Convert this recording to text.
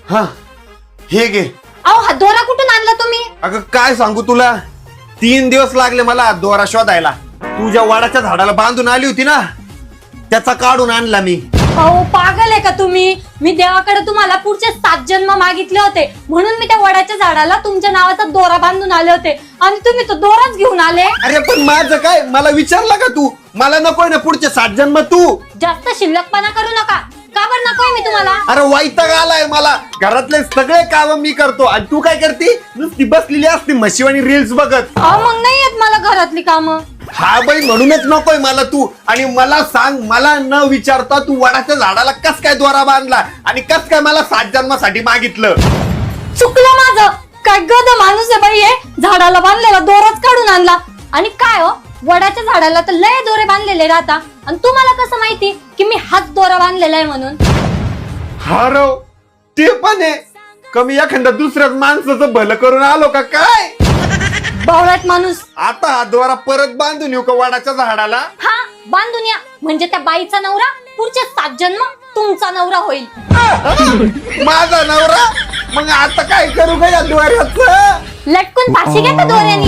हा हे घे. अहो हा दोरा कुठून आणला तुम्ही? अगं काय सांगू तुला, 3 दिवस लागले मला दोरा शोधायला. तुझ्या वडाच्या झाडाला बांधून आली होती ना, त्याचा काढून आणला मी. अहो पागल आहे का तुम्ही? मी देवाकडे तुम्हाला पुढचे 7 जन्म मागितले होते, म्हणून मी त्या वडाच्या झाडाला तुमच्या नावाचा दोरा बांधून आले होते आणि तुम्ही तो दोराच घेऊन आले. अरे पण माझं काय, मला विचारलं का तू? मला नकोय ना पुढचे 7 जन्म तू. जास्त शिल्लकपणा करू नका. का बरं नकोय मी तुम्हाला? अरे वैताग आलाय मला. घरातले सगळे काम मी करतो आणि तू काय करती? नुसती बसलेली असती म्हशीवाणी रील्स बघत. अहो मग नाही येत मला घरातली कामं. हा बाई म्हणूनच नकोय मला तू. आणि मला सांग, मला न विचारता तू वडाच्या झाडाला कस काय दोरा बांधला आणि कस काय मला 7 जन्मासाठी मागितलं? चुकलं माझं. काय गध माणूस आहे बाई हे. झाडाला बांधलेला दोराच काढून आणला. आणि काय हो, वडाच्या झाडाला तर लय दोरे बांधलेले राहता आणि तुम्हाला कसं माहिती की मी हाच दोरा बांधलेला आहे म्हणून? हारव ते पण आहे. कमी एखाद्या दुसऱ्याच माणसाचं भलं करून आलो का काय? बावळट माणूस. आता हा दोरा परत बांधून येऊ का वडाच्या झाडाला? हा बांधून या, म्हणजे त्या बाईचा नवरा पुढचे 7 जन्म तुमचा नवरा होईल. माझा नवरा? मग आता काय करू का या दोऱ्याचं? लटकून फाशी घ्या त्या दोऱ्यानी.